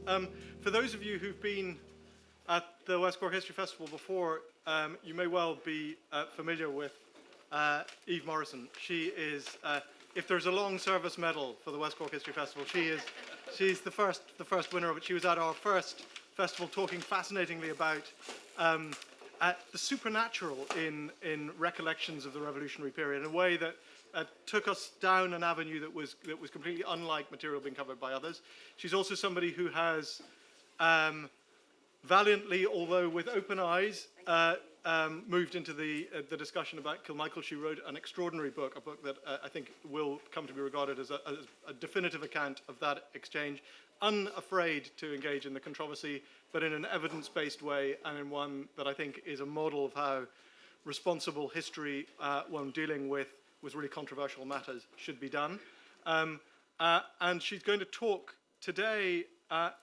For those of you who've been at the West Cork History Festival before, you may well be familiar with Eve Morrison. She is, if there's a long service medal for the West Cork History Festival, she's the first winner of it. She was at our first festival talking fascinatingly about the supernatural in recollections of the revolutionary period in a way that took us down an avenue that was completely unlike material being covered by others. She's also somebody who has valiantly, although with open eyes, moved into the discussion about Kilmichael. She wrote an extraordinary book, a book that I think will come to be regarded as a definitive account of that exchange, unafraid to engage in the controversy, but in an evidence-based way, and in one that I think is a model of how responsible history, when dealing with really controversial matters, should be done. And she's going to talk today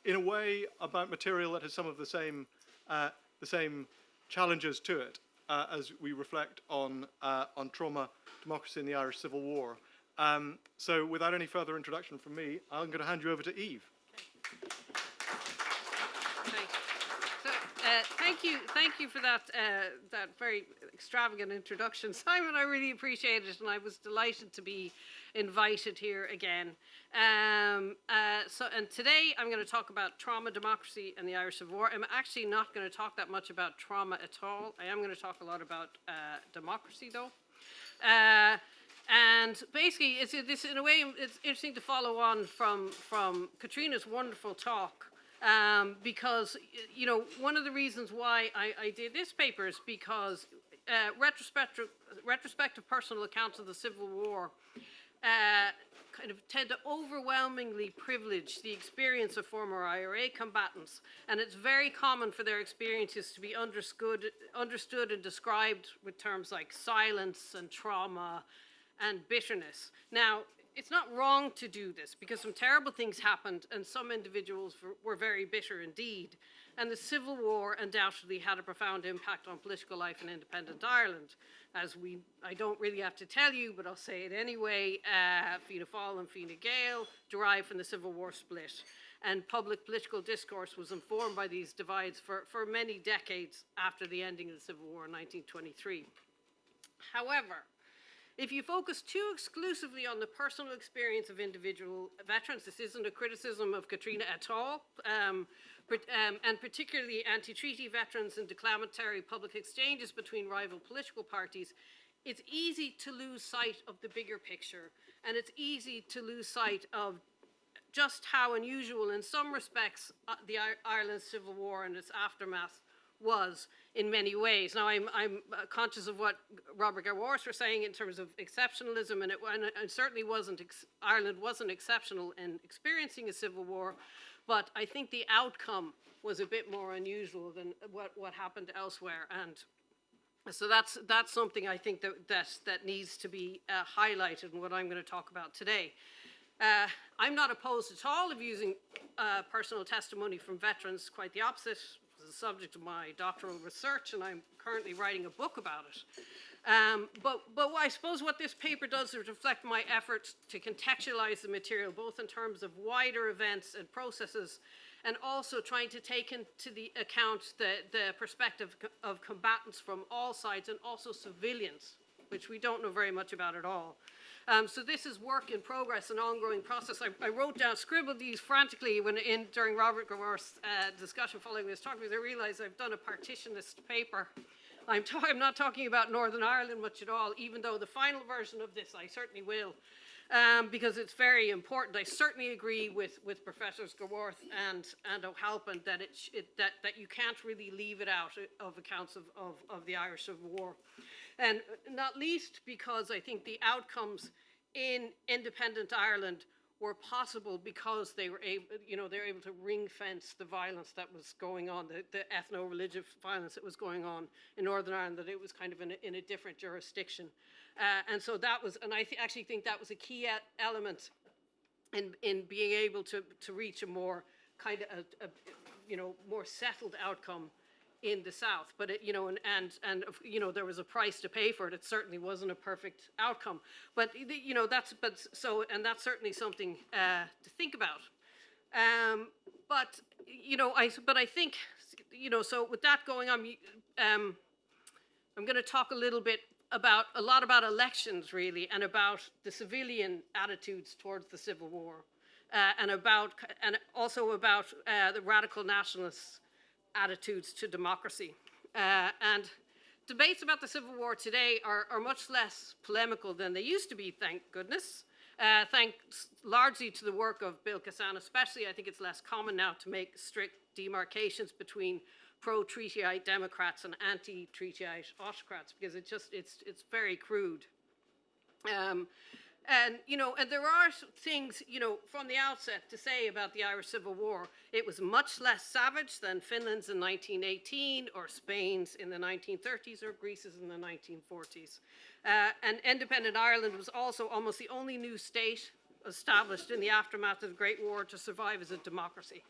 in a way about material that has some of the same challenges to it as we reflect on trauma, democracy, and the Irish Civil War. So without any further introduction from me, I'm going to hand you over to Eve. Thank you for that very extravagant introduction, Simon. I really appreciate it, and I was delighted to be invited here again. And today I'm going to talk about trauma, democracy, and the Irish Civil War. I'm actually not going to talk that much about trauma at all. I am going to talk a lot about democracy, though. And basically, this in a way it's interesting to follow on from Katrina's wonderful talk. Because, you know, one of the reasons why I did this paper is because retrospective personal accounts of the Civil War kind of tend to overwhelmingly privilege the experience of former IRA combatants, and it's very common for their experiences to be understood and described with terms like silence and trauma and bitterness. Now, it's not wrong to do this because some terrible things happened and some individuals were very bitter indeed. And the Civil War undoubtedly had a profound impact on political life in independent Ireland. I don't really have to tell you, but I'll say it anyway, Fianna Fáil and Fine Gael derived from the Civil War split. And public political discourse was informed by these divides for many decades after the ending of the Civil War in 1923. However, if you focus too exclusively on the personal experience of individual veterans, this isn't a criticism of Katrina at all, and particularly anti-treaty veterans and declamatory public exchanges between rival political parties, it's easy to lose sight of the bigger picture, and it's easy to lose sight of just how unusual in some respects the Ireland's Civil War and its aftermath was in many ways. Now, I'm conscious of what Robert Gawarth was saying in terms of exceptionalism, and it certainly Ireland wasn't exceptional in experiencing a civil war, but I think the outcome was a bit more unusual than what happened elsewhere, and so that's something I think that needs to be highlighted in what I'm going to talk about today. I'm not opposed at all of using personal testimony from veterans, quite the opposite. The subject of my doctoral research, and I'm currently writing a book about it. But I suppose what this paper does is reflect my efforts to contextualize the material, both in terms of wider events and processes, and also trying to take into the account the perspective of combatants from all sides, and also civilians, which we don't know very much about at all. So this is work in progress, an ongoing process. I wrote down, scribbled these frantically during Robert Gawarth's discussion following this talk, because I realized I've done a partitionist paper. I'm not talking about Northern Ireland much at all, even though the final version of this I certainly will, because it's very important. I certainly agree with Professors Gawarth and O'Halpin that that you can't really leave it out of accounts of the Irish Civil War. And not least because I think the outcomes in independent Ireland were possible because they were able to ring fence the violence that was going on, the ethno-religious violence that was going on in Northern Ireland, that it was kind of in a different jurisdiction. And so that was, and I actually think that was a key element in being able to reach a more kind of, more settled outcome in the South, but there was a price to pay for it. It certainly wasn't a perfect outcome, but that's certainly something to think about. But but I think, so with that going on, I'm going to talk a lot about elections, really, and about the civilian attitudes towards the Civil War, and also about the radical nationalists' attitudes to democracy. And debates about the Civil War today are much less polemical than they used to be, thank goodness. Thanks largely to the work of Bill Kassan especially. I think it's less common now to make strict demarcations between pro-treatyite Democrats and anti-treatyite autocrats, because it's very crude. And there are things, from the outset to say about the Irish Civil War. It was much less savage than Finland's in 1918, or Spain's in the 1930s, or Greece's in the 1940s. And independent Ireland was also almost the only new state established in the aftermath of the Great War to survive as a democracy.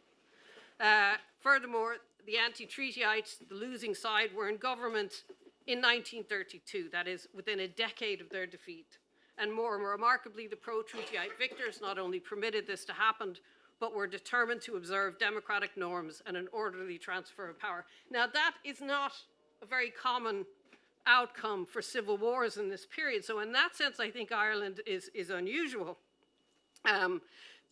Furthermore, the anti-treatyites, the losing side, were in government in 1932, that is, within a decade of their defeat. And more remarkably, the pro-treatyite victors not only permitted this to happen, but were determined to observe democratic norms and an orderly transfer of power. Now, that is not a very common outcome for civil wars in this period. So in that sense, I think Ireland is unusual. The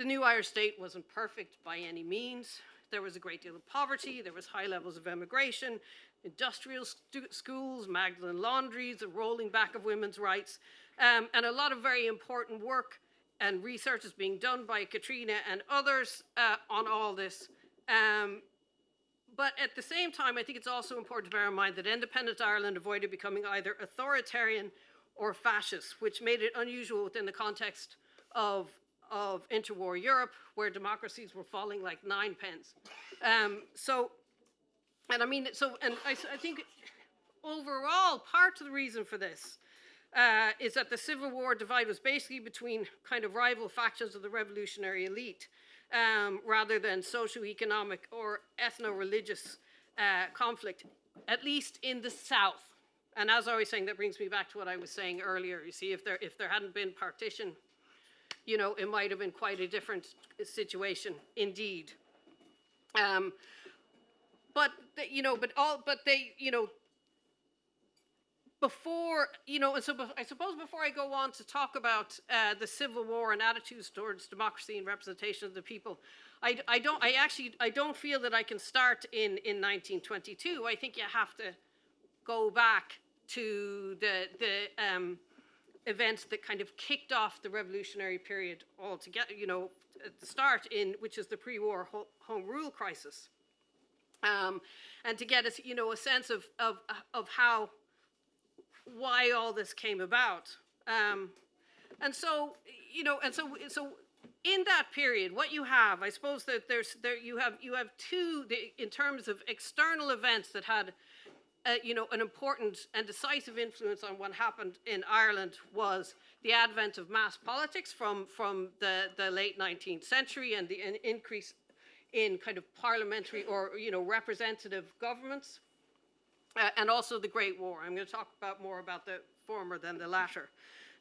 new Irish state wasn't perfect by any means. There was a great deal of poverty, there was high levels of emigration, industrial schools, Magdalen laundries, a rolling back of women's rights, and a lot of very important work and research is being done by Katrina and others on all this. But at the same time, I think it's also important to bear in mind that independent Ireland avoided becoming either authoritarian or fascist, which made it unusual within the context of interwar Europe, where democracies were falling like ninepence. I think overall, part of the reason for this is that the Civil War divide was basically between kind of rival factions of the revolutionary elite, rather than socio-economic or ethno-religious conflict, at least in the South. And as I was saying, that brings me back to what I was saying earlier. You see, if there hadn't been partition, it might have been quite a different situation indeed. I suppose before I go on to talk about the Civil War and attitudes towards democracy and representation of the people, I don't feel that I can start in 1922. I think you have to go back to the events that kind of kicked off the revolutionary period altogether, at the start which is the pre-war home rule crisis. And to get us, a sense of why all this came about. So in that period, what you have, I suppose that you have two, in terms of external events that had an important and decisive influence on what happened in Ireland, was the advent of mass politics from the late 19th century, and an increase in kind of parliamentary or representative governments, and also the Great War. I'm going to talk more about the former than the latter.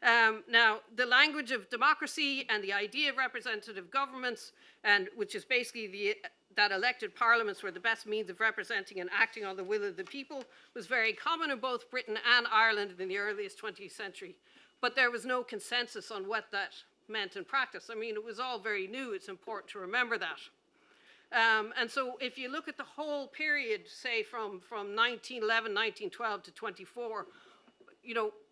Now, the language of democracy and the idea of representative governments, and which is basically that elected parliaments were the best means of representing and acting on the will of the people, was very common in both Britain and Ireland in the earliest 20th century. But there was no consensus on what that meant in practice. I mean, it was all very new. It's important to remember that. And so if you look at the whole period, say from 1911, 1912 to 24,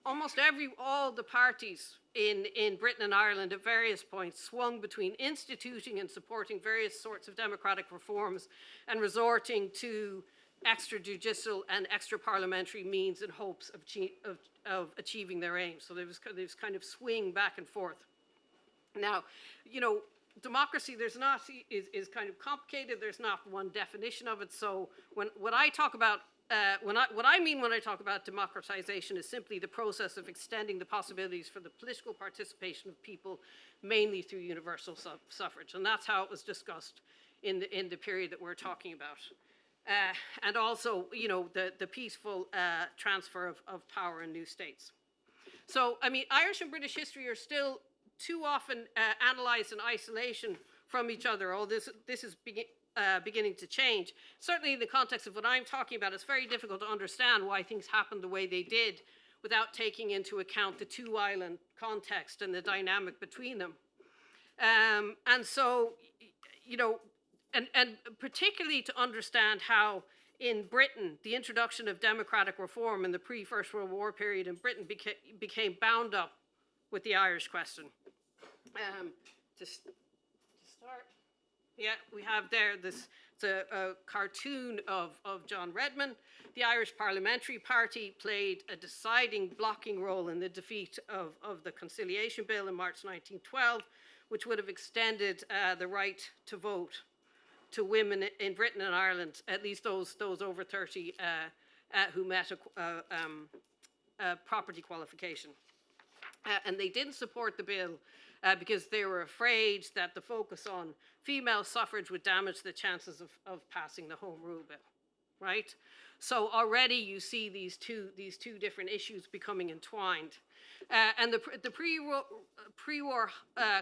almost all the parties in Britain and Ireland at various points swung between instituting and supporting various sorts of democratic reforms and resorting to extrajudicial and extra-parliamentary means in hopes of achieving their aims. So there was kind of swing back and forth. Now, democracy is kind of complicated. There's not one definition of it. So what I talk about, what I mean when I talk about democratization is simply the process of extending the possibilities for the political participation of people, mainly through universal suffrage, and that's how it was discussed in the period that we're talking about, and also the peaceful transfer of power in new states. So I mean, Irish and British history are still too often analysed in isolation from each other. All this is beginning to change. Certainly in the context of what I'm talking about, it's very difficult to understand why things happened the way they did without taking into account the two-island context and the dynamic between them. And so, you know, and particularly to understand how in Britain, the introduction of democratic reform in the pre-First World War period in Britain became bound up with the Irish question. To start, yeah, we have there this, it's a cartoon of John Redmond. The Irish Parliamentary Party played a deciding blocking role in the defeat of the Conciliation Bill in March 1912, which would have extended the right to vote to women in Britain and Ireland, at least those over 30 who met a property qualification. And they didn't support the bill because they were afraid that the focus on female suffrage would damage the chances of passing the Home Rule Bill, right? So already you see these two different issues becoming entwined. And the pre-war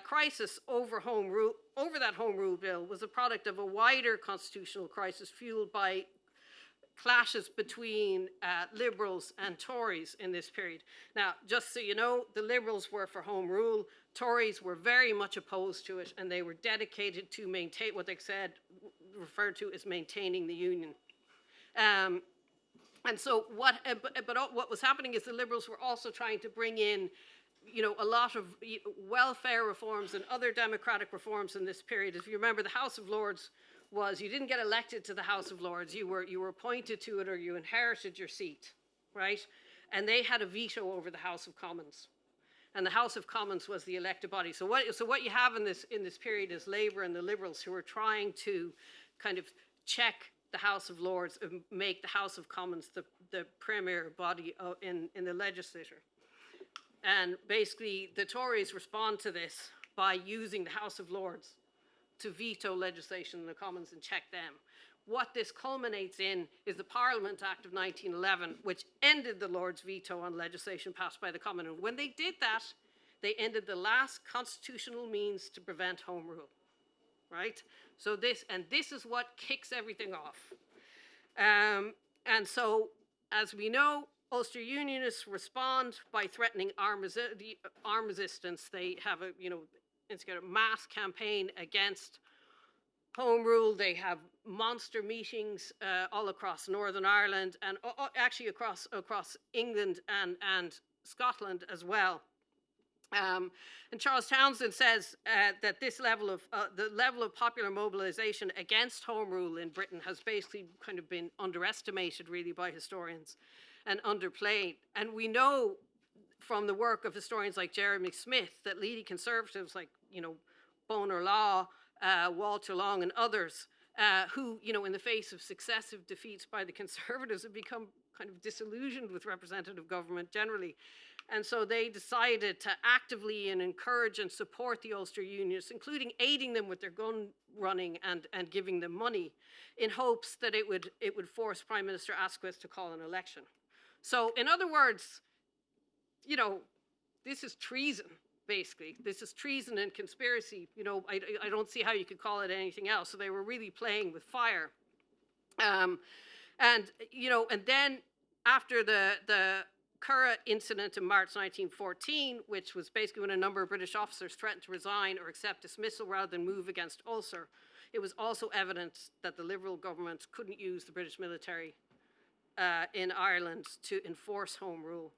crisis over that Home Rule Bill was a product of a wider constitutional crisis fueled by clashes between Liberals and Tories in this period. Now, just so you know, the Liberals were for Home Rule, Tories were very much opposed to it, and they were dedicated to maintain what they referred to as maintaining the Union. And so what was happening is the Liberals were also trying to bring in, you know, a lot of welfare reforms and other democratic reforms in this period. If you remember, the House of Lords was, you didn't get elected to the House of Lords, you were appointed to it or you inherited your seat, right? And they had a veto over the House of Commons. And the House of Commons was the elected body. So what you have in this period is Labour and the Liberals who are trying to kind of check the House of Lords and make the House of Commons the premier body in the legislature. And basically the Tories respond to this by using the House of Lords to veto legislation in the Commons and check them. What this culminates in is the Parliament Act of 1911, which ended the Lords' veto on legislation passed by the Commons. And when they did that, they ended the last constitutional means to prevent Home Rule, right? So this is what kicks everything off. And so, as we know, Ulster Unionists respond by threatening arm resistance. They have a mass campaign against Home Rule. They have monster meetings all across Northern Ireland and actually across England and Scotland as well. And Charles Townsend says that this level of the level of popular mobilization against Home Rule in Britain has basically kind of been underestimated really by historians and underplayed. And we know from the work of historians like Jeremy Smith that leading conservatives like, you know, Bonar Law, Walter Long and others who, you know, in the face of successive defeats by the Conservatives have become kind of disillusioned with representative government generally. And so they decided to actively encourage and support the Ulster Unionists, including aiding them with their gun running and giving them money in hopes that it would force Prime Minister Asquith to call an election. So in other words, you know, this is treason, basically. This is treason and conspiracy. You know, I don't see how you could call it anything else. So they were really playing with fire. And, you know, and then after the Curragh incident in March 1914, which was basically when a number of British officers threatened to resign or accept dismissal rather than move against Ulster, it was also evident that the Liberal government couldn't use the British military in Ireland to enforce Home Rule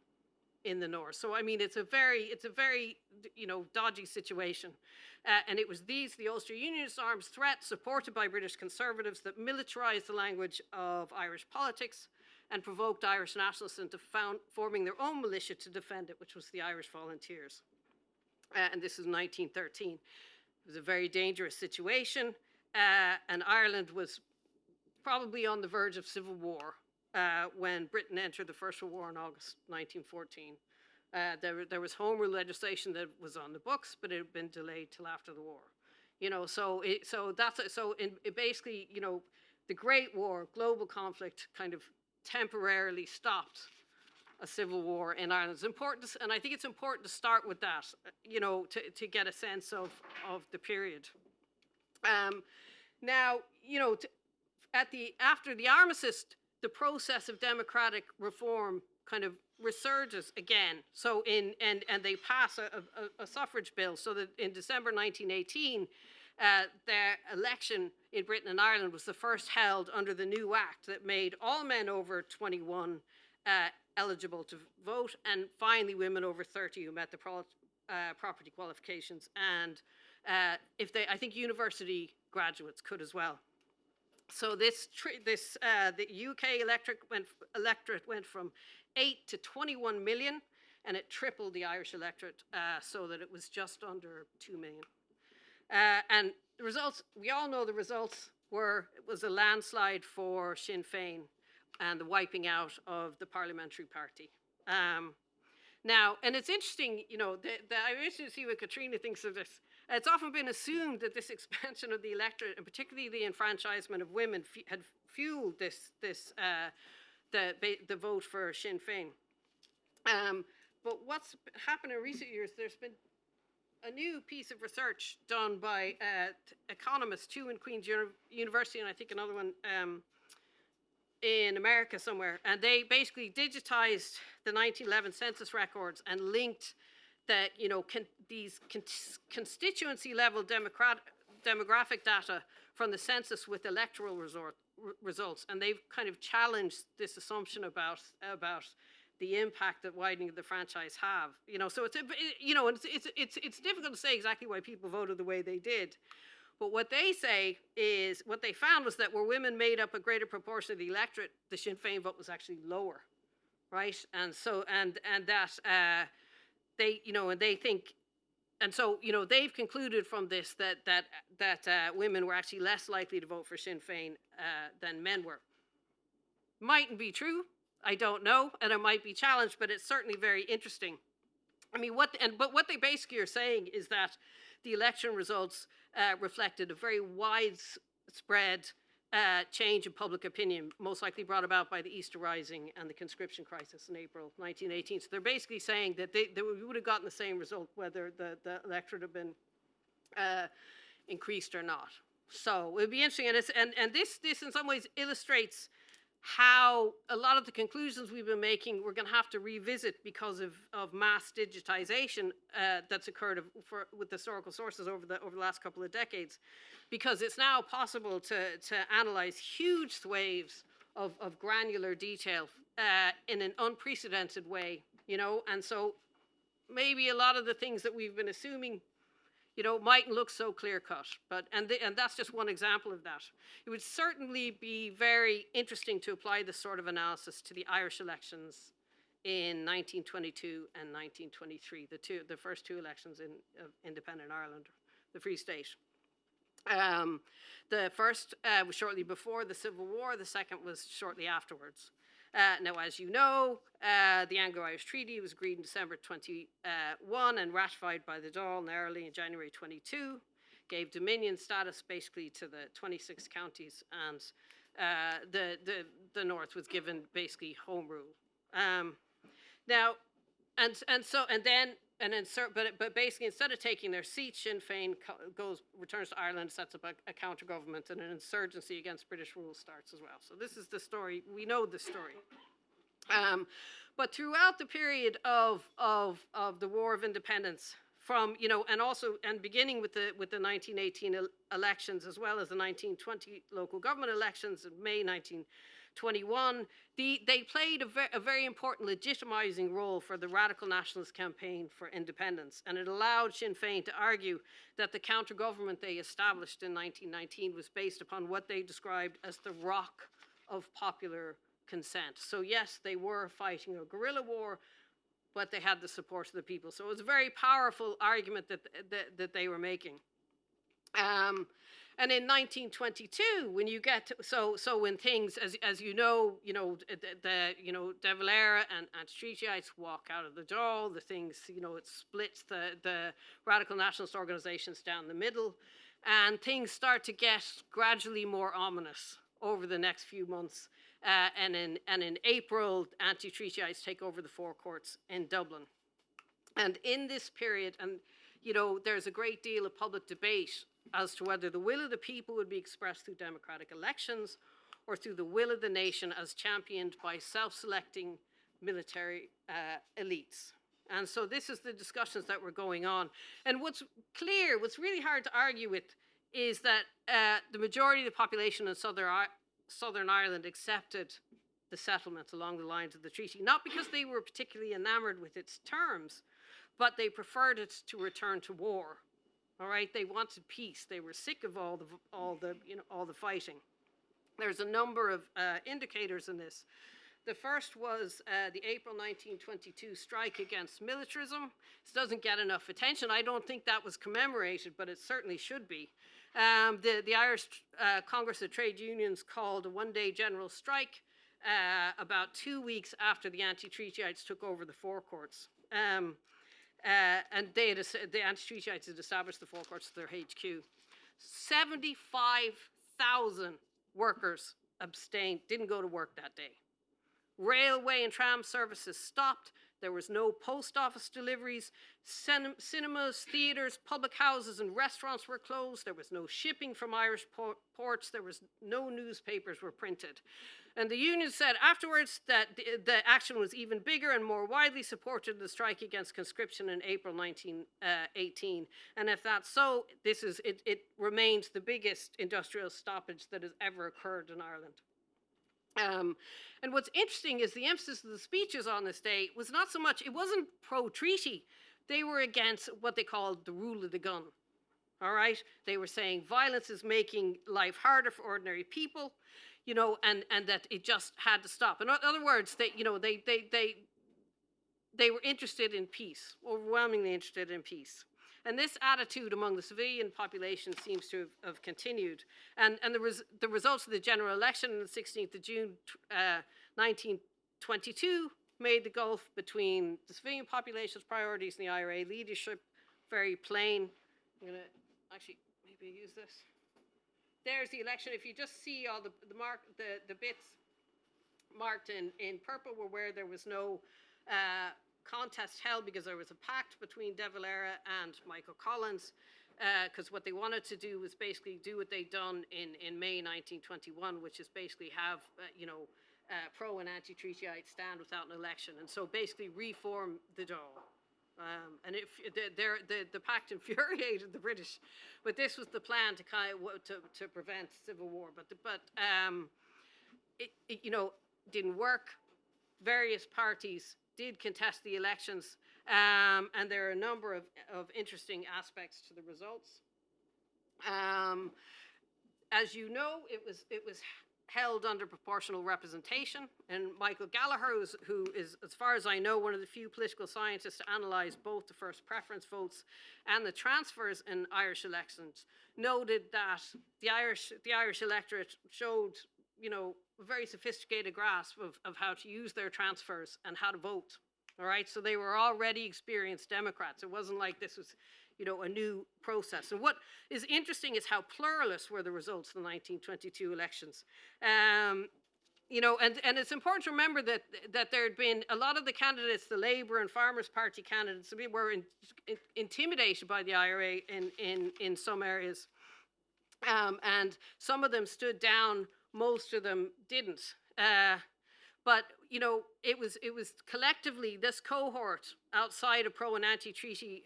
in the north. So I mean, it's a very you know, dodgy situation, and it was the Ulster Unionist arms threat supported by British Conservatives that militarised the language of Irish politics and provoked Irish nationalists into forming their own militia to defend it, which was the Irish Volunteers. And this is 1913. It was a very dangerous situation, and Ireland was probably on the verge of civil war when Britain entered the First World War in August 1914. There was Home Rule legislation that was on the books, but it had been delayed till after the war. You know, basically, you know, the Great War, global conflict, kind of temporarily stopped a civil war in Ireland. It's important, and I think it's important to start with that, you know, to get a sense of the period. Now, after the armistice, the process of democratic reform kind of resurges again. So and they pass a suffrage bill, so that in December 1918, their election in Britain and Ireland was the first held under the new act that made all men over 21 eligible to vote, and finally women over 30 who met the property qualifications, and I think university graduates could as well. So the UK electorate went from 8 to 21 million, and it tripled the Irish electorate, so that it was just under 2 million. And the results, we all know the results it was a landslide for Sinn Féin and the wiping out of the parliamentary party. Now, and it's interesting, I'm interested to see what Katrina thinks of this. It's often been assumed that this expansion of the electorate, and particularly the enfranchisement of women, had fueled the vote for Sinn Féin. But what's happened in recent years, there's been a new piece of research done by economists, two in Queen's University and I think another one in America somewhere, and they basically digitized the 1911 census records and linked these constituency level demographic data from the census with electoral results, and they've kind of challenged this assumption about the impact that widening of the franchise have. So it's difficult to say exactly why people voted the way they did. But what they say is, what they found was that where women made up a greater proportion of the electorate, the Sinn Féin vote was actually lower, right? And so, and that they think, and so they've concluded from this that women were actually less likely to vote for Sinn Féin than men were. Mightn't be true, I don't know, and it might be challenged, but it's certainly very interesting. I mean, what they basically are saying is that the election results reflected a very widespread change in public opinion, most likely brought about by the Easter Rising and the conscription crisis in April 1918. So they're basically saying that we would have gotten the same result whether the electorate had been increased or not. So it would be interesting, and this in some ways illustrates how a lot of the conclusions we've been making we're going to have to revisit because of mass digitization that's occurred with historical sources over the last couple of decades, because it's now possible to analyze huge swathes of granular detail in an unprecedented way, and so maybe a lot of the things that we've been assuming mightn't look so clear-cut, and that's just one example of that. It would certainly be very interesting to apply this sort of analysis to the Irish elections in 1922 and 1923, the first two elections of independent Ireland, the Free State. The first was shortly before the Civil War, the second was shortly afterwards. Now, as you know, the Anglo-Irish Treaty was agreed in December 21 and ratified by the Dáil in Ireland in January 22, gave Dominion status basically to the 26 counties, and the North was given basically home rule. But basically, instead of taking their seat, Sinn Féin returns to Ireland, sets up a counter government, and an insurgency against British rule starts as well. So this is the story. We know the story. But throughout the period of the War of Independence, and beginning with the 1918 elections, as well as the 1920 local government elections in May 1921, they played a very important legitimizing role for the radical nationalist campaign for independence, and it allowed Sinn Féin to argue that the counter-government they established in 1919 was based upon what they described as the rock of popular consent. So yes, they were fighting a guerrilla war, but they had the support of the people. So it was a very powerful argument that they were making. And in 1922, when you get when things, as you know, De Valera and Treatyites walk out of the Dáil, the things, it splits the radical nationalist organizations down the middle, and things start to get gradually more ominous over the next few months. And in April, anti-Treatyites take over the four courts in Dublin. And in this period, there's a great deal of public debate as to whether the will of the people would be expressed through democratic elections or through the will of the nation as championed by self-selecting military elites. And so this is the discussions that were going on. And what's clear, what's really hard to argue with, is that the majority of the population in Southern Ireland accepted the settlement along the lines of the treaty, not because they were particularly enamored with its terms, but they preferred it to return to war. All right, they wanted peace. They were sick of all the fighting. There's a number of indicators in this. The first was the April 1922 strike against militarism. This doesn't get enough attention. I don't think that was commemorated, but it certainly should be. The Irish Congress of Trade Unions called a one-day general strike about 2 weeks after the anti-treatyites took over the forecourts. And the anti-treatyites had established the forecourts as their HQ. 75,000 workers abstained, didn't go to work that day. Railway and tram services stopped. There was no post office deliveries. Cinemas, theatres, public houses and restaurants were closed. There was no shipping from Irish ports. There was no newspapers were printed. And the union said afterwards that the action was even bigger and more widely supported the strike against conscription in April 1918. And if that's so, it remains the biggest industrial stoppage that has ever occurred in Ireland. And what's interesting is the emphasis of the speeches on this day was not so much, it wasn't pro-treaty, they were against what they called the rule of the gun. All right? They were saying violence is making life harder for ordinary people, and that it just had to stop. In other words, they were interested in peace, overwhelmingly interested in peace. And this attitude among the civilian population seems to have continued. And the results of the general election on the 16th of June 1922 made the gulf between the civilian population's priorities and the IRA leadership very plain. I'm going to actually maybe use this. There's the election. If you just see all the bits marked in purple were where there was no contest held because there was a pact between De Valera and Michael Collins, because what they wanted to do was basically do what they'd done in May 1921, which is basically have pro and anti-treatyite stand without an election, and so basically reform the Dáil. And if the pact infuriated the British, but this was the plan to to prevent civil war. But it didn't work. Various parties did contest the elections, and there are a number of interesting aspects to the results. As you know, it was held under proportional representation, and Michael Gallagher, who is, as far as I know, one of the few political scientists to analyse both the first preference votes and the transfers in Irish elections, noted that the Irish electorate showed, a very sophisticated grasp of how to use their transfers and how to vote. All right, so they were already experienced Democrats. It wasn't like this was, a new process. And what is interesting is how pluralist were the results of the 1922 elections. And it's important to remember that there had been a lot of the candidates, the Labour and Farmers Party candidates, were intimidated by the IRA in some areas, and some of them stood down. Most of them didn't. But it was collectively this cohort outside of pro and anti-treaty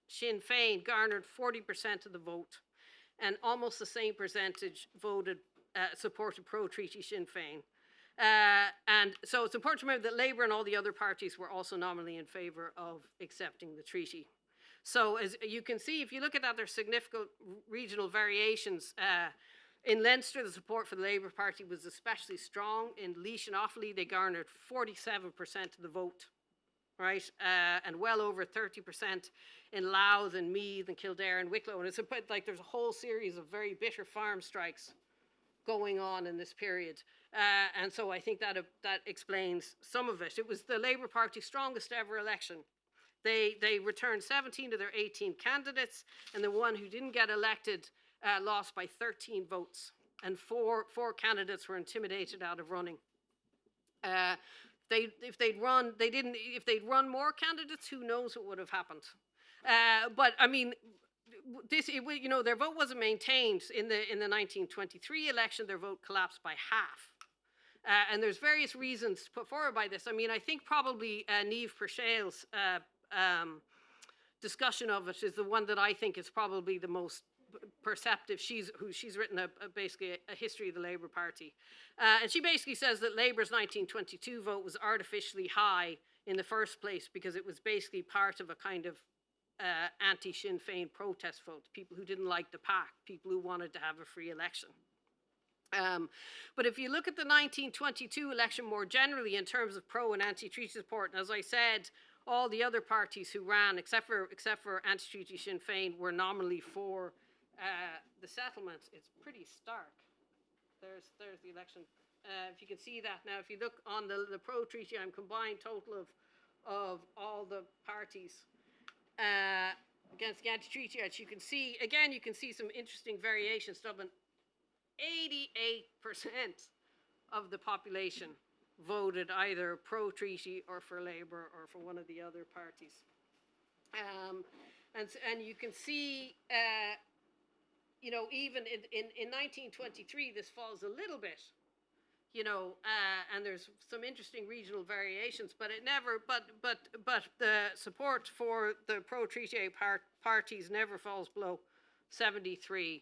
Sinn Féin garnered 40% of the vote, and almost the same percentage supported pro-treaty Sinn Féin. And so it's important to remember that Labour and all the other parties were also nominally in favour of accepting the treaty. So as you can see, if you look at that, there's significant regional variations. In Leinster, the support for the Labour Party was especially strong. In Laois and Offaly, they garnered 47% of the vote, right? And well over 30% in Louth and Meath and Kildare and Wicklow. And it's like there's a whole series of very bitter farm strikes going on in this period. And so I think that explains some of it. It was the Labour Party's strongest ever election. They returned 17 of their 18 candidates, and the one who didn't get elected lost by 13 votes, and four candidates were intimidated out of running. If they'd run more candidates, who knows what would have happened? But I mean, their vote wasn't maintained in the 1923 election. Their vote collapsed by half. And there's various reasons put forward by this. I mean, I think probably Niamh Purcell's discussion of it is the one that I think is probably the most perceptive. She's written basically a history of the Labour Party. And she basically says that Labour's 1922 vote was artificially high in the first place because it was basically part of a kind of anti-Sinn Féin protest vote, people who didn't like the pact, people who wanted to have a free election. But if you look at the 1922 election more generally in terms of pro and anti-treaty support, and as I said, all the other parties who ran, except for anti-treaty Sinn Féin, were nominally for the settlement. It's pretty stark. There's the election. If you can see that now, if you look on the pro-treaty, I'm combined total of all the parties against the anti-treaty. You can see, again, you can see some interesting variations. Dublin, 88% of the population voted either pro-treaty or for Labour or for one of the other parties. And you can see, you know, even in 1923, this falls a little bit, you know, and there's some interesting regional variations, but it never, but the support for the pro-treaty parties never falls below 73%.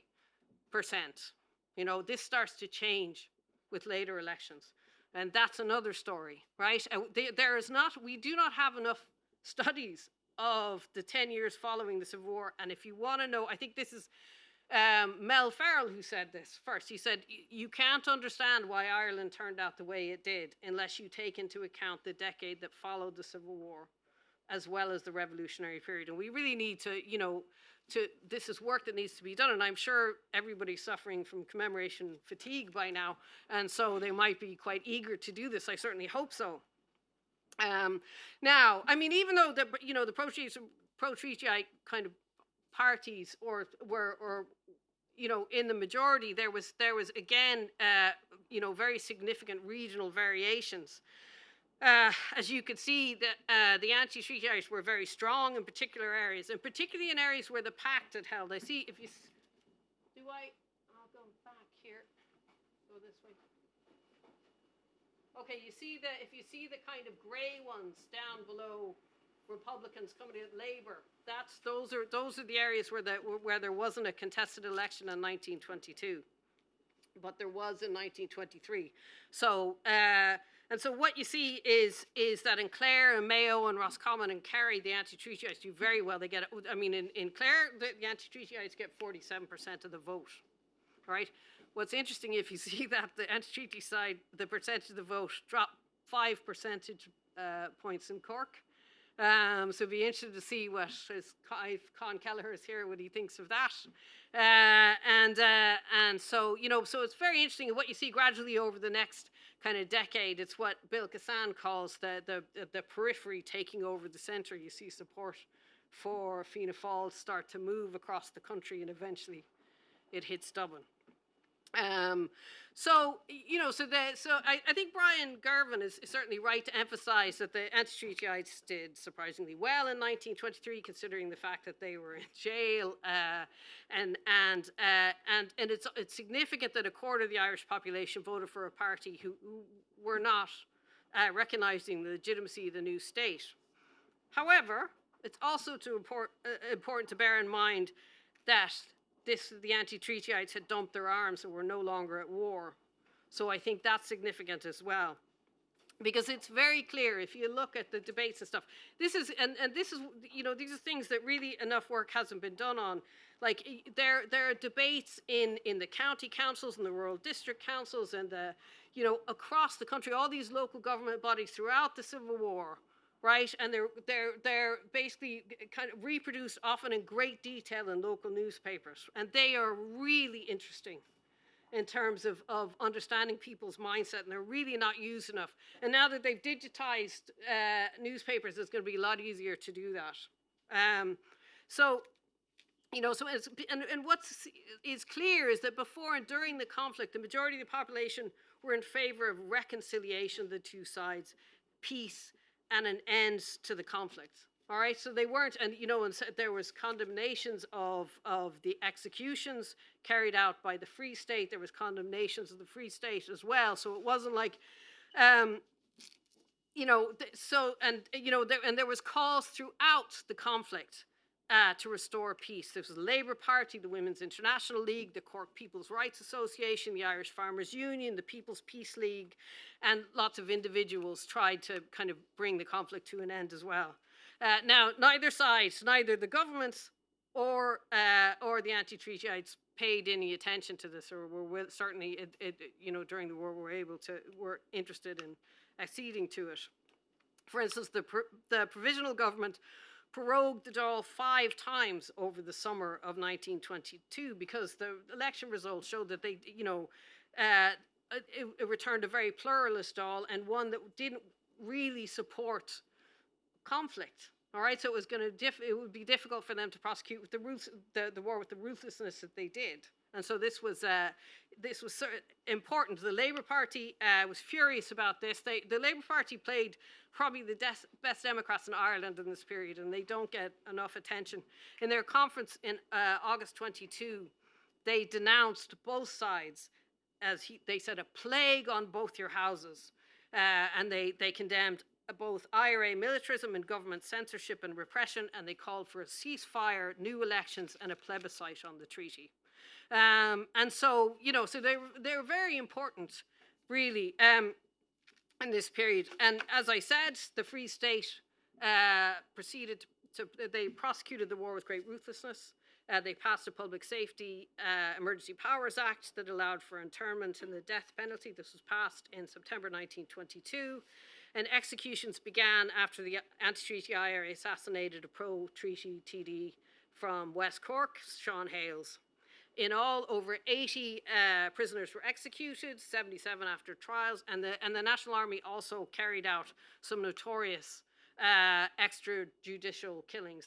You know, this starts to change with later elections. And that's another story, right? We do not have enough studies of the 10 years following the Civil War. And if you want to know, I think this is Mel Farrell who said this first. He said, you can't understand why Ireland turned out the way it did unless you take into account the decade that followed the Civil War, as well as the revolutionary period. And we really need to, you know, this is work that needs to be done, and I'm sure everybody's suffering from commemoration fatigue by now, and so they might be quite eager to do this. I certainly hope so. Now, I mean, even though the pro-treaty kind of parties were you know, in the majority, there was again you know, very significant regional variations. As you could see, the anti-treaty were very strong in particular areas, and particularly in areas where the pact had held. I see, if you, I'll go back here, go this way. Okay, you see if you see the kind of grey ones down below Republicans coming in Labour, those are the areas where there wasn't a contested election in 1922, but there was in 1923. So, and so what you see is that in Clare and Mayo and Roscommon and Kerry, the anti-treatyites do very well. They get, I mean, in Clare, the anti-treatyites get 47% of the vote, right? What's interesting, if you see that the anti-treaty side, the percentage of the vote dropped 5 percentage points in Cork. So it'd be interesting to see what Con Kelleher is here, what he thinks of that. And so, you know, so it's very interesting. What you see gradually over the next kind of decade, it's what Bill Cassan calls the periphery taking over the centre. You see support for Fianna Fáil start to move across the country, and eventually it hits Dublin. So, you know, so I think Brian Girvan is certainly right to emphasise that the anti-treatyites did surprisingly well in 1923, considering the fact that they were in jail, and it's significant that a quarter of the Irish population voted for a party who were not recognising the legitimacy of the new state. However, it's also important to bear in mind that the anti-treatyites had dumped their arms and were no longer at war. So I think that's significant as well. Because it's very clear, if you look at the debates and stuff, this is, you know, these are things that really enough work hasn't been done on. Like, there are debates in the county councils and the rural district councils and you know, across the country, all these local government bodies throughout the Civil War, right? And they're basically kind of reproduced often in great detail in local newspapers. And they are really interesting in terms of understanding people's mindset, and they're really not used enough. And now that they've digitized newspapers, it's going to be a lot easier to do that. So, you know, so and what is clear is that before and during the conflict, the majority of the population were in favor of reconciliation of the two sides, peace, and an end to the conflict. All right, so they weren't, and and there was condemnations of the executions carried out by the Free State. There was condemnations of the Free State as well. So it wasn't like, um, there was calls throughout the conflict to restore peace. There was the Labour Party, the Women's International League, the Cork People's Rights Association, the Irish Farmers Union, the People's Peace League, and lots of individuals tried to kind of bring the conflict to an end as well. Now, neither side, neither the governments or the anti-treatyites paid any attention to this, or were certainly, during the war, were interested in acceding to it. For instance, the provisional government prorogued the Dáil 5 times over the summer of 1922 because the election results showed that they, it returned a very pluralist Dáil and one that didn't really support conflict. All right, so it would be difficult for them to prosecute with the war with the ruthlessness that they did, and so this was important. The Labour Party was furious about this. The Labour Party played probably the best Democrats in Ireland in this period, and they don't get enough attention. In their conference in August 22, they denounced both sides as they said a plague on both your houses, and they condemned both IRA militarism and government censorship and repression, and they called for a ceasefire, new elections, and a plebiscite on the treaty. And so, so they were very important, really, in this period. And as I said, the Free State they prosecuted the war with great ruthlessness. They passed a Public Safety Emergency Powers Act that allowed for internment and the death penalty. This was passed in September 1922. And executions began after the anti-treaty IRA assassinated a pro-treaty TD from West Cork, Sean Hales. In all, over 80 prisoners were executed, 77 after trials, and the National Army also carried out some notorious extrajudicial killings.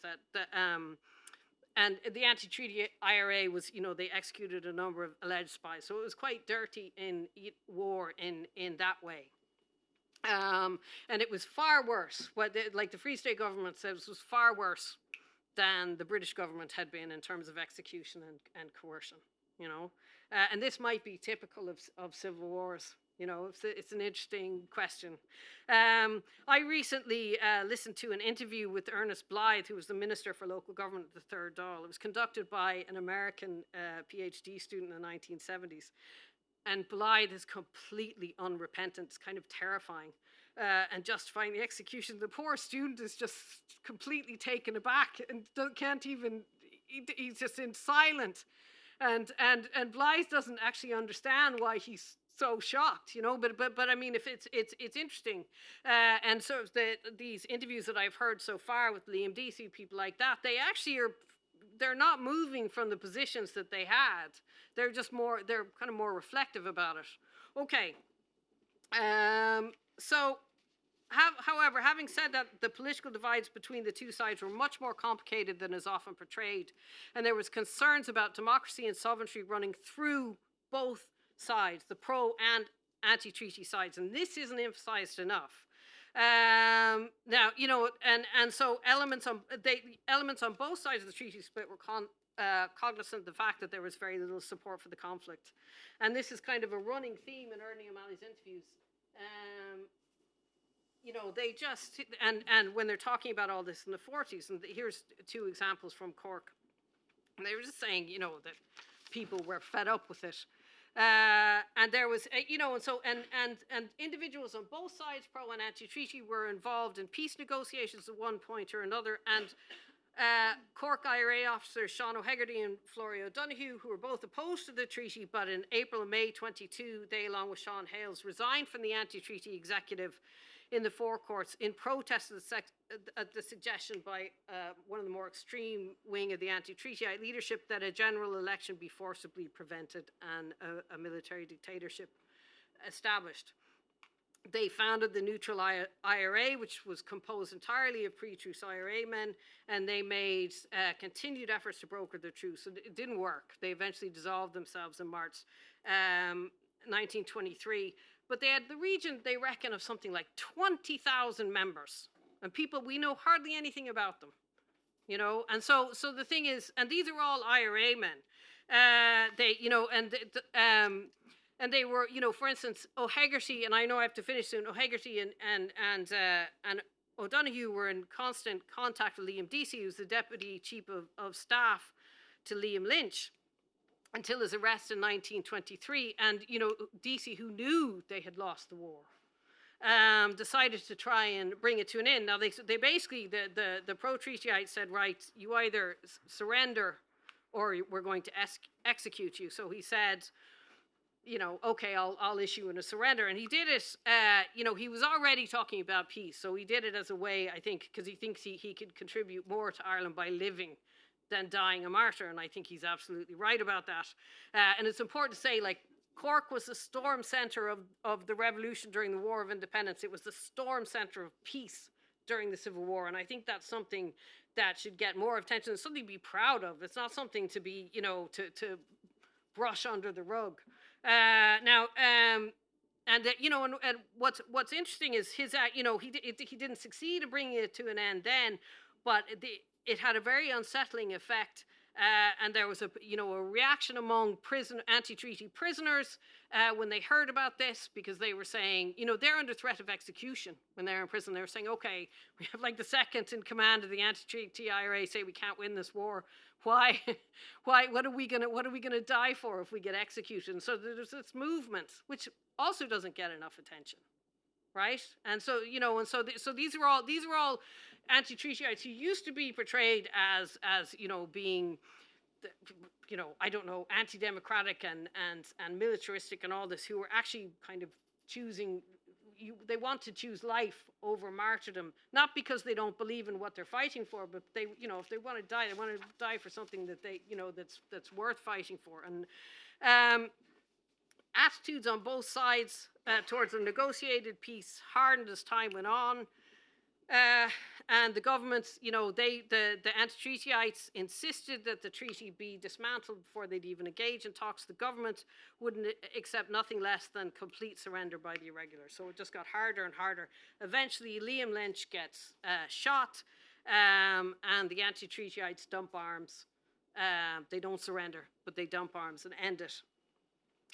And the anti-treaty IRA was, they executed a number of alleged spies. So it was quite dirty in war in that way. And it was far worse. Like the Free State government says, was far worse than the British government had been in terms of execution and coercion. And this might be typical of civil wars. It's an interesting question. I recently listened to an interview with Ernest Blythe, who was the Minister for Local Government at the Third Dáil. It was conducted by an American PhD student in the 1970s. And Blythe is completely unrepentant. It's kind of terrifying. And justifying the execution. The poor student is just completely taken aback and can't even, he's just in silent. And Blythe doesn't actually understand why he's so shocked, but I mean, if it's interesting. And so these interviews that I've heard so far with Liam Deasy, people like that, they actually they're not moving from the positions that they had. They're kind of more reflective about it. Okay. However, having said that, the political divides between the two sides were much more complicated than is often portrayed. And there was concerns about democracy and sovereignty running through both sides, the pro and anti-treaty sides. And this isn't emphasized enough. Now, and so elements on both sides of the treaty split were cognizant of the fact that there was very little support for the conflict. And this is kind of a running theme in Ernie O'Malley's interviews. They just, and when they're talking about all this in the 40s, and here's 2 examples from Cork. And they were just saying, that people were fed up with it. And there was, and individuals on both sides, pro and anti-treaty, were involved in peace negotiations at one point or another. And Cork IRA officers Sean O'Hegarty and Florio O'Donoghue, who were both opposed to the treaty, but in April and May 22, they, along with Sean Hales, resigned from the anti-treaty executive in the Four Courts in protest of the suggestion by one of the more extreme wing of the anti-treaty leadership that a general election be forcibly prevented and a military dictatorship established. They founded the Neutral IRA, which was composed entirely of pre-truce IRA men, and they made continued efforts to broker the truce. It didn't work. They eventually dissolved themselves in March 1923. But they had the region, they reckon, of something like 20,000 members. And people, we know hardly anything about them, you know. And so the thing is, and these are all IRA men. They, you know, and they were, you know, for instance, O'Hegarty, and I know I have to finish soon. O'Hegarty and O'Donoghue were in constant contact with Liam Deasy, who's the deputy chief of staff to Liam Lynch, until his arrest in 1923. And, you know, Deasy, who knew they had lost the war, decided to try and bring it to an end. Now, they basically, the pro-treatyites said, right, you either surrender or we're going to execute you. So he said, you know, okay, I'll issue in a surrender. And he did it, you know, he was already talking about peace. So he did it as a way, I think, because he thinks he could contribute more to Ireland by living than dying a martyr. And I think he's absolutely right about that. And it's important to say, like, Cork was the storm centre of the revolution during the War of Independence. It was the storm centre of peace during the Civil War. And I think that's something that should get more attention. It's something to be proud of. It's not something to be, you know, to brush under the rug. And you know, and what's interesting is his, you know, he didn't succeed in bringing it to an end then, but it had a very unsettling effect. And there was a reaction among anti-treaty prisoners when they heard about this, because they were saying, you know, they're under threat of execution when they're in prison. They were saying, okay, we have like the second in command of the anti-treaty IRA say we can't win this war. Why? What are we gonna die for if we get executed? And so there's this movement which also doesn't get enough attention, right? And so, you know, and so these are all anti-treatyites who used to be portrayed as you know, being, you know, I don't know, anti-democratic and militaristic and all this, who were actually kind of choosing, they want to choose life over martyrdom, not because they don't believe in what they're fighting for, but they, you know, if they want to die, they want to die for something that they, you know, that's worth fighting for. And attitudes on both sides towards a negotiated peace hardened as time went on. And the governments, you know, the anti-treatyites insisted that the treaty be dismantled before they'd even engage in talks. The government wouldn't accept nothing less than complete surrender by the irregulars. So it just got harder and harder. Eventually, Liam Lynch gets shot, and the anti-treatyites dump arms. They don't surrender, but they dump arms and end it.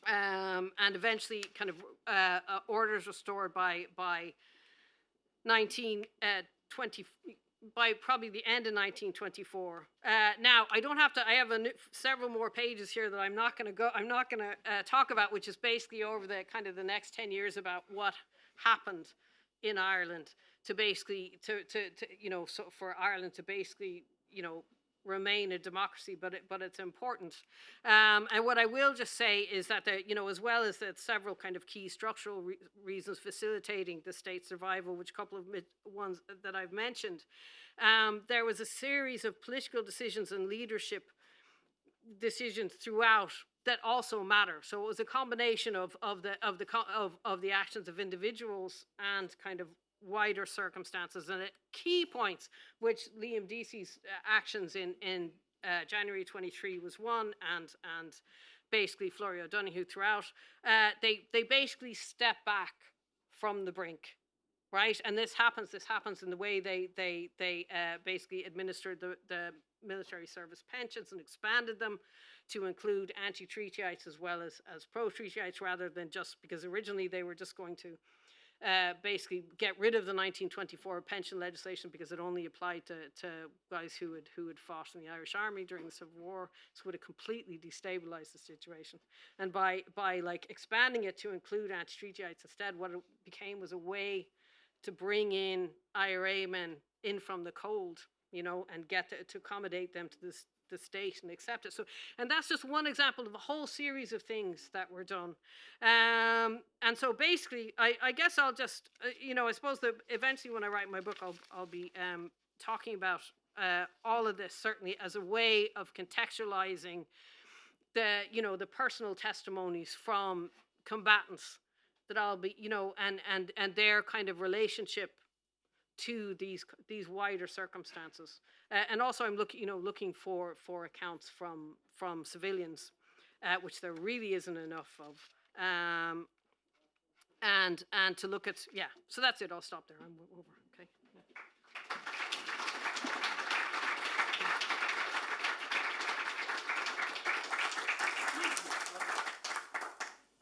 And eventually, kind of orders restored by 1920, by probably the end of 1924. Now, I don't have to. I have several more pages here that I'm not going to talk about, which is basically over the kind of the next 10 years about what happened in Ireland to basically to you know, so for Ireland to basically, you know, remain a democracy, but it's important. And what I will just say is that there, you know, as well as that several kind of key structural reasons facilitating the state's survival, which a couple of ones that I've mentioned, there was a series of political decisions and leadership decisions throughout that also matter. So it was a combination of the actions of individuals and kind of wider circumstances. And at key points, which Liam Deasy's actions in January 23 was one, and basically Florrie O'Donoghue throughout, they basically step back from the brink, right? And this happens in the way they basically administered the military service pensions and expanded them to include anti-treatyites as well as pro-treatyites, rather than just, because originally they were just going to basically get rid of the 1924 pension legislation because it only applied to guys who had fought in the Irish Army during the Civil War. So it would have completely destabilized the situation. And by like expanding it to include anti-treatyites instead, what it became was a way to bring in IRA men in from the cold, you know, and get to accommodate them to the state and accept it. So, and that's just one example of a whole series of things that were done. And so basically, I guess I'll just, you know, I suppose that eventually when I write my book, I'll be talking about all of this, certainly as a way of contextualizing the personal testimonies from combatants that I'll be, you know, and their kind of relationship to these wider circumstances. And also I'm looking for accounts from civilians, which there really isn't enough of. And to look at, yeah, so that's it. I'll stop there. I'm over. Okay.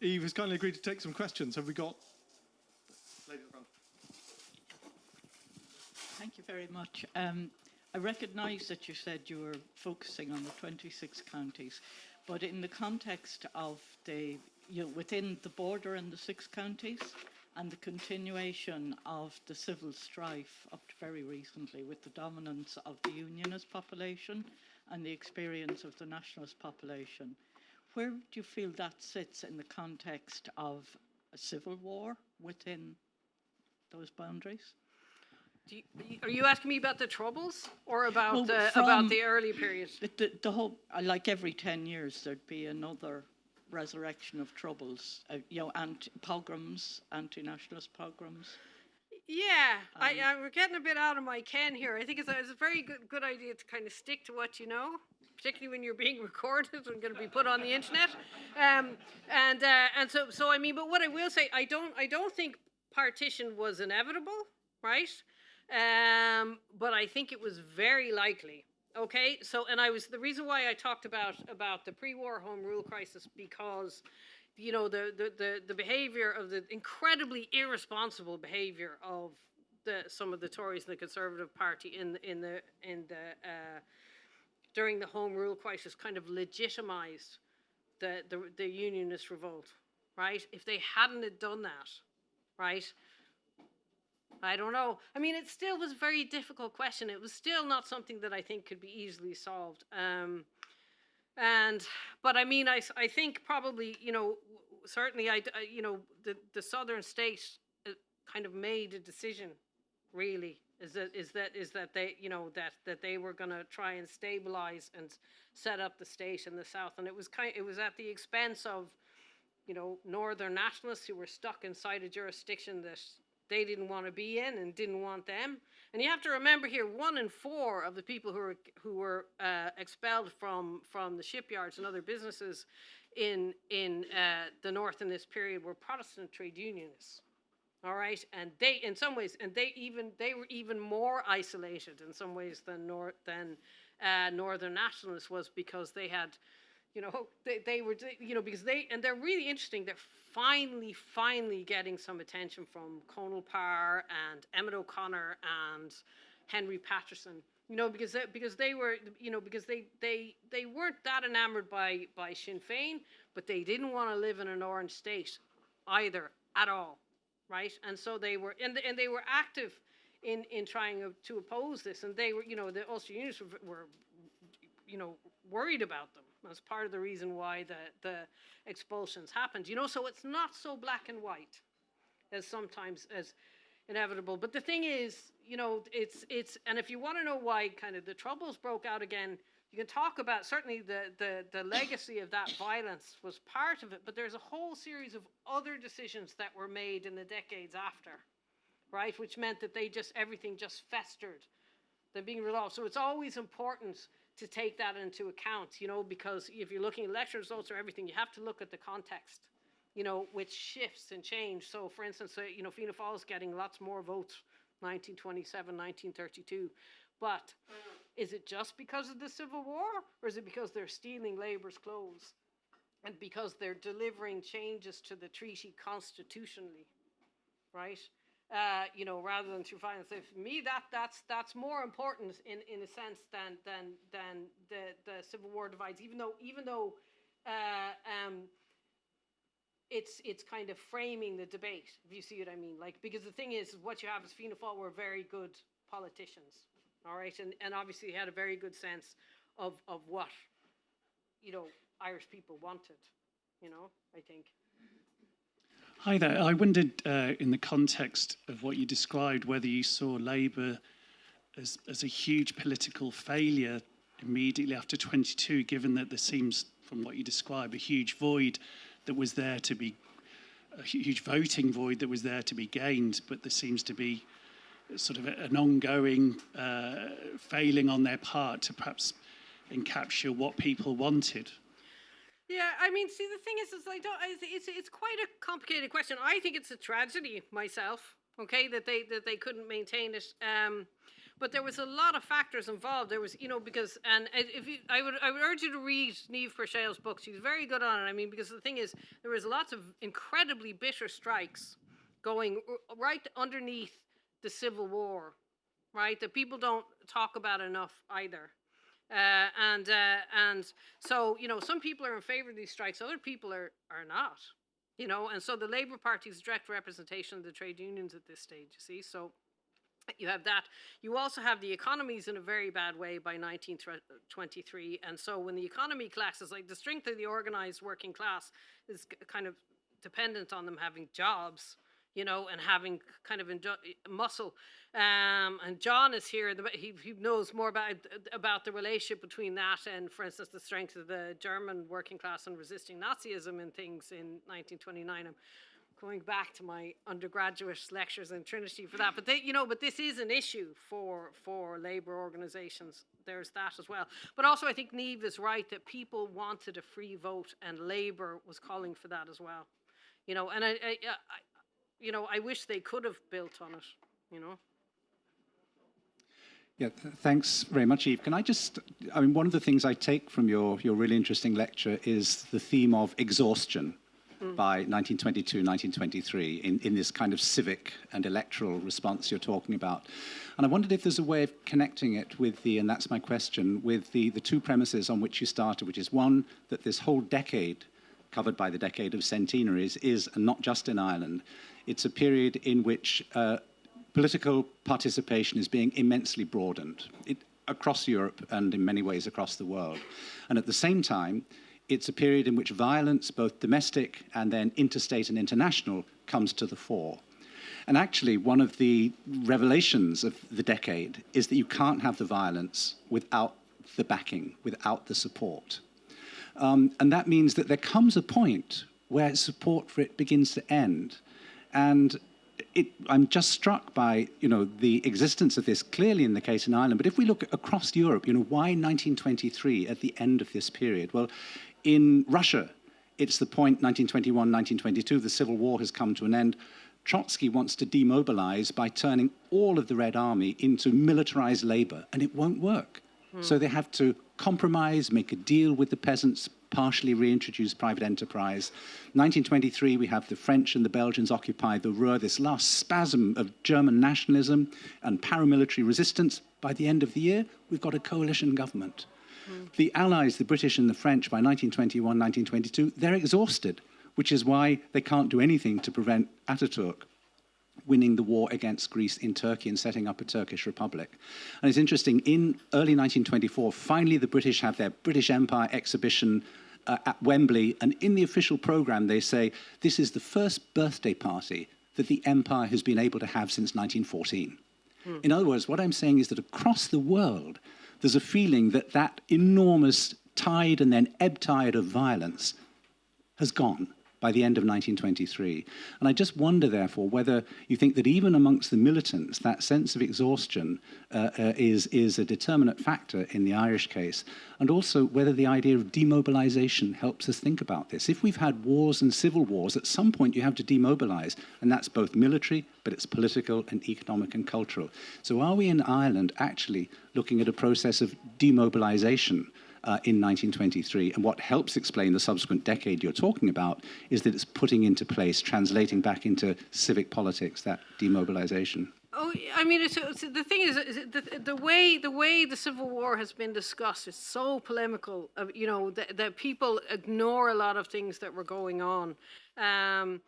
Eve has kindly agreed to take some questions. Have we got... Lady at the front. Thank you very much. I recognise that you said you were focusing on the 26 counties, but in the context of within the border and the 6 counties, and the continuation of the civil strife up to very recently with the dominance of the unionist population and the experience of the nationalist population, where do you feel that sits in the context of a civil war within those boundaries? Are you asking me about the Troubles or about Well, about the early period? The whole, like every 10 years, there'd be another resurrection of Troubles, pogroms, anti-nationalist pogroms. Yeah, we're getting a bit out of my ken here. I think it's a very good idea to kind of stick to what you know, particularly when you're being recorded and going to be put on the internet. So I mean, but what I will say, I don't think partition was inevitable, right? But I think it was very likely. Okay, so the reason why I talked about the pre-war Home Rule crisis, because the behavior of the incredibly irresponsible behavior of some of the Tories and the Conservative Party during the Home Rule crisis kind of legitimised the Unionist revolt, right? If they hadn't have done that, right? I don't know. I mean, it still was a very difficult question. It was still not something that I think could be easily solved. But I mean, I think probably, certainly the southern states kind of made a decision, really, is that they, that they were going to try and stabilize and set up the state in the south. And it was at the expense of, northern nationalists who were stuck inside a jurisdiction that they didn't want to be in and didn't want them. And you have to remember here, 1 in 4 of the people who were expelled from the shipyards and other businesses in the north in this period were Protestant trade unionists. All right, and they, in some ways, they were even more isolated in some ways than northern nationalists was, because they had, they were, because they're really interesting. They're finally getting some attention from Conal Parr and Emmett O'Connor and Henry Patterson, because they were, because they weren't that enamored by Sinn Féin, but they didn't want to live in an orange state either at all, right? And so they were, and they were active in trying to oppose this, and they were, the Ulster Unionists were worried about them. That's part of the reason why the expulsions happened, so it's not so black and white as sometimes as inevitable. But the thing is, it's and if you want to know why kind of the Troubles broke out again, you can talk about certainly the legacy of that violence was part of it, but there's a whole series of other decisions that were made in the decades after, right, which meant that everything just festered than being resolved. So it's always important to take that into account, because if you're looking at election results or everything, you have to look at the context, which shifts and change. So, for instance, Fianna Fáil is getting lots more votes, 1927, 1932. But is it just because of the Civil War, or is it because they're stealing Labour's clothes and because they're delivering changes to the treaty constitutionally, right? Rather than through violence. So for me, that's more important in a sense than the Civil War divides. Even though it's kind of framing the debate, if you see what I mean. Because the thing is, what you have is Fianna Fáil were very good politicians, all right, and obviously had a very good sense of what Irish people wanted. I think. Hi there. I wondered, in the context of what you described, whether you saw Labour as a huge political failure immediately after 22, given that there seems, from what you describe, a huge void that was there to be, a huge voting void that was there to be gained, but there seems to be sort of an ongoing failing on their part to perhaps encapture what people wanted. Yeah, I mean, see, the thing is it's quite a complicated question. I think it's a tragedy myself, okay, that they couldn't maintain it. But there was a lot of factors involved. There was, because, and if you, I would urge you to read Niamh Purcell's book. She's very good on it. I mean, because the thing is, there was lots of incredibly bitter strikes going right underneath the Civil War, right, that people don't talk about enough either. And so, some people are in favor of these strikes, other people are not, and so the Labour Party's direct representation of the trade unions at this stage, you see, so you have that. You also have the economy's in a very bad way by 1923, and so when the economy collapses, like the strength of the organised working class is kind of dependent on them having jobs, and having kind of muscle. And John is here. He knows more about the relationship between that and, for instance, the strength of the German working class and resisting Nazism and things in 1929. I'm going back to my undergraduate lectures in Trinity for that. But but this is an issue for labour organisations. There's that as well. But also, I think Niamh is right that people wanted a free vote, and Labour was calling for that as well. And I wish they could have built on it, Yeah, thanks very much, Eve. Can I just, one of the things I take from your really interesting lecture is the theme of exhaustion by 1922, 1923, in this kind of civic and electoral response you're talking about. And I wondered if there's a way of connecting it with and that's my question, with the two premises on which you started, which is one, that this whole decade covered by the decade of centenaries is, and not just in Ireland, it's a period in which political participation is being immensely broadened across Europe and in many ways across the world. And at the same time, it's a period in which violence, both domestic and then interstate and international, comes to the fore. And actually, one of the revelations of the decade is that you can't have the violence without the backing, without the support. And that means that there comes a point where support for it begins to end. And I'm just struck by, the existence of this clearly in the case in Ireland. But if we look across Europe, why 1923 at the end of this period? Well, in Russia, it's the point 1921, 1922, the Civil War has come to an end. Trotsky wants to demobilize by turning all of the Red Army into militarized labor, and it won't work. So they have to compromise, make a deal with the peasants, partially reintroduce private enterprise. 1923, we have the French and the Belgians occupy the Ruhr, this last spasm of German nationalism and paramilitary resistance. By the end of the year, we've got a coalition government. The Allies, the British and the French, by 1921, 1922, they're exhausted, which is why they can't do anything to prevent Ataturk winning the war against Greece in Turkey and setting up a Turkish republic. And it's interesting, in early 1924, finally the British have their British Empire exhibition at Wembley, and in the official programme they say, this is the first birthday party that the empire has been able to have since 1914. In other words, what I'm saying is that across the world, there's a feeling that that enormous tide and then ebb tide of violence has gone by the end of 1923. And I just wonder, therefore, whether you think that even amongst the militants, that sense of exhaustion is a determinate factor in the Irish case, and also whether the idea of demobilization helps us think about this. If we've had wars and civil wars, at some point you have to demobilize, and that's both military, but it's political and economic and cultural. So are we in Ireland actually looking at a process of demobilization in 1923, and what helps explain the subsequent decade you're talking about is that it's putting into place, translating back into civic politics, that demobilization? Oh, I mean, the thing is the way the Civil War has been discussed is so polemical. That people ignore a lot of things that were going on, and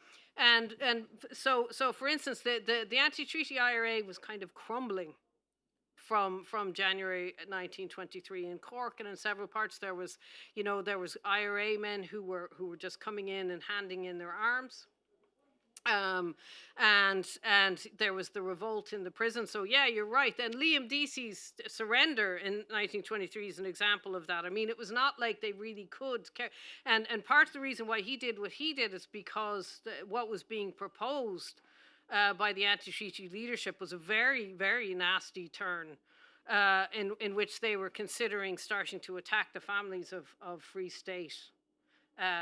so for instance, the anti-treaty IRA was kind of crumbling from January 1923 in Cork, and in several parts there was IRA men who were just coming in and handing in their arms. And there was the revolt in the prison. So yeah, you're right. And Liam Deasy's surrender in 1923 is an example of that. I mean, it was not like they really could. And part of the reason why he did what he did is because what was being proposed by the anti-treaty leadership was a very, very nasty turn in which they were considering starting to attack the families of Free State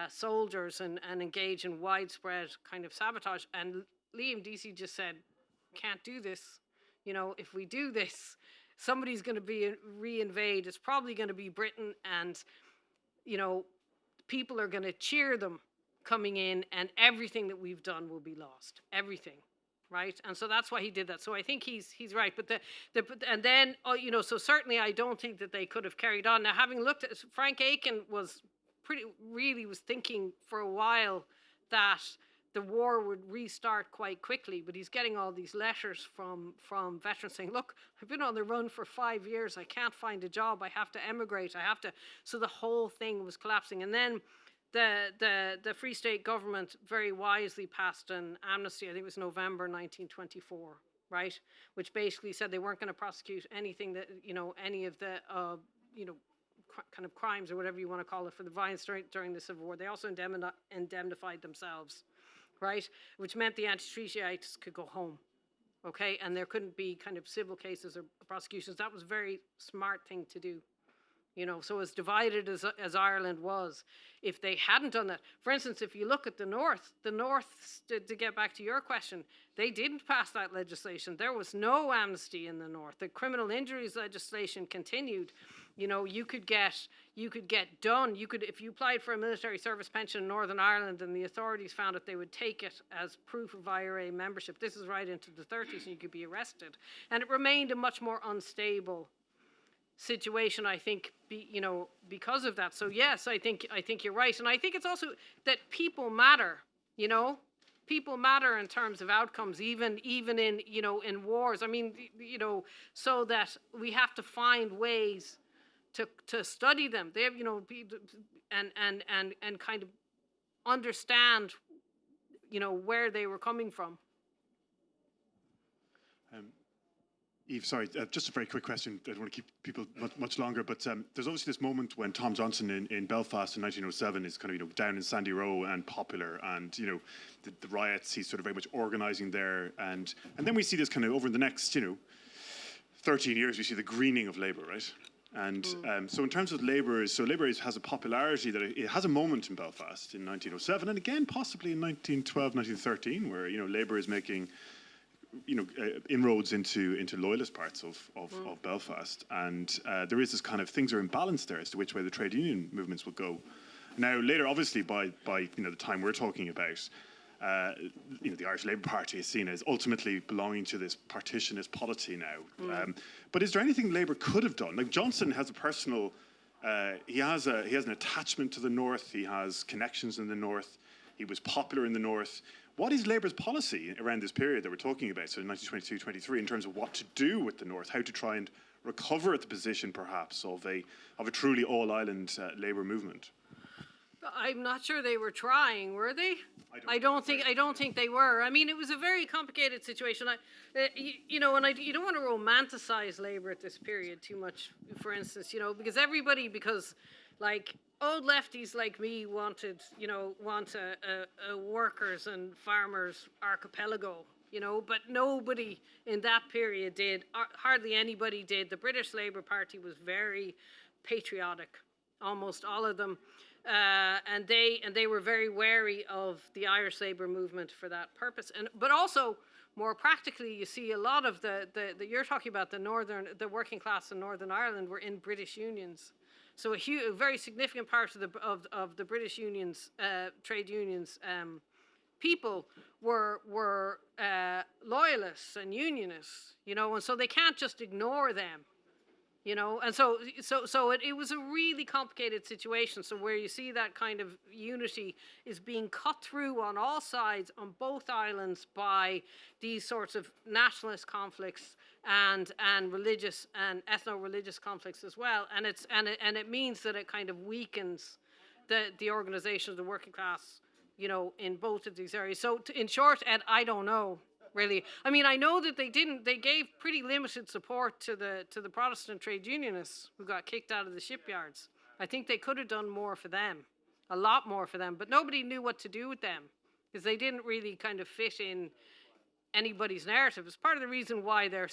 soldiers and engage in widespread kind of sabotage. And Liam Deasy just said, can't do this. If we do this, somebody's going to be reinvade. It's probably going to be Britain, and, you know, people are going to cheer them coming in, and everything that we've done will be lost. Everything. Right, and so that's why he did that. So I think he's right. But and then you know, so certainly I don't think that they could have carried on. Now, having looked at Frank Aiken was was thinking for a while that the war would restart quite quickly, but he's getting all these letters from veterans saying, look, I've been on the run for 5 years, I can't find a job, I have to emigrate, so the whole thing was collapsing. And then the Free State government very wisely passed an amnesty, I think it was November 1924, right? Which basically said they weren't going to prosecute anything that, you know, any of the, you know, kind of crimes or whatever you want to call it for the violence during the Civil War. They also indemnified themselves, right? Which meant the anti-treatyites could go home, okay? And there couldn't be kind of civil cases or prosecutions. That was a very smart thing to do. You know, so as divided as Ireland was, if they hadn't done that, for instance, if you look at the North, to get back to your question, they didn't pass that legislation. There was no amnesty in the North. The criminal injuries legislation continued. You know, you could get done. If you applied for a military service pension in Northern Ireland and the authorities found it, they would take it as proof of IRA membership. This is right into the 30s, and you could be arrested. And it remained a much more unstable situation, I think, you know, because of that. So yes, I think you're right, and I think it's also that people matter. You know, people matter in terms of outcomes, even in, you know, in wars. I mean, you know, so that we have to find ways to study them. They have, you know, and kind of understand, you know, where they were coming from. Eve, sorry, just a very quick question. I don't want to keep people much longer, but there's obviously this moment when Tom Johnson in Belfast in 1907 is kind of, you know, down in Sandy Row and popular, and, you know, the riots, he's sort of very much organising there, and then we see this kind of over the next, you know, 13 years, we see the greening of Labour, right? And so in terms of Labour, has a popularity that it has a moment in Belfast in 1907, and again possibly in 1912, 1913, where, you know, Labour is making, you know, inroads into loyalist parts of Belfast, and there is this kind of things are imbalanced there as to which way the trade union movements will go. Now later, obviously, by you know the time we're talking about, you know, the Irish Labour Party is seen as ultimately belonging to this partitionist polity now. But is there anything Labour could have done? Like Johnson has a personal, he has an attachment to the North. He has connections in the North. He was popular in the North. What is Labour's policy around this period that we're talking about, so 1922-23, in terms of what to do with the North, how to try and recover at the position, perhaps, of a truly all-island Labour movement? I'm not sure they were trying, were they? I don't think they were. I mean, it was a very complicated situation. You know, and you don't want to romanticize Labour at this period too much, for instance, you know, because like old lefties like me want a workers and farmers archipelago, you know, but nobody in that period did. Hardly anybody did. The British Labour Party was very patriotic, almost all of them, and they were very wary of the Irish Labour movement for that purpose. But also, more practically, you see a lot of the you're talking about the working class in Northern Ireland were in British unions. So a very significant part of the British unions, trade unions, people were loyalists and unionists, you know, and so they can't just ignore them, you know, and so it was a really complicated situation. So where you see that kind of unity is being cut through on all sides on both islands by these sorts of nationalist conflicts and religious and ethno-religious conflicts as well, and it means that it kind of weakens the organisation of the working class, you know, in both of these areas. So in short, Ed, I don't know really. I mean, I know that they gave pretty limited support to the Protestant trade unionists who got kicked out of the shipyards. I think they could have done more for them, a lot more for them, but nobody knew what to do with them because they didn't really kind of fit in anybody's narrative. It's part of the reason why they're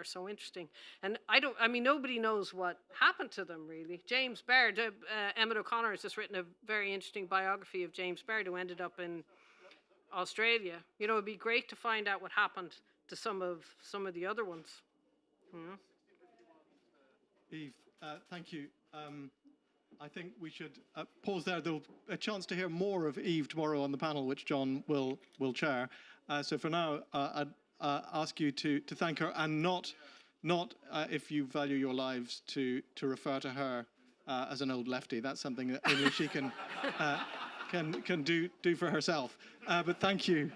so interesting. And nobody knows what happened to them really. James Baird, Emmett O'Connor has just written a very interesting biography of James Baird, who ended up in Australia. You know, it'd be great to find out what happened to some of the other ones. Eve, thank you. I think we should pause there. There'll be a chance to hear more of Eve tomorrow on the panel, which John will chair. So for now, I'd ask you to thank her, and not if you value your lives, to refer to her as an old lefty. That's something that only she can do for herself. But thank you.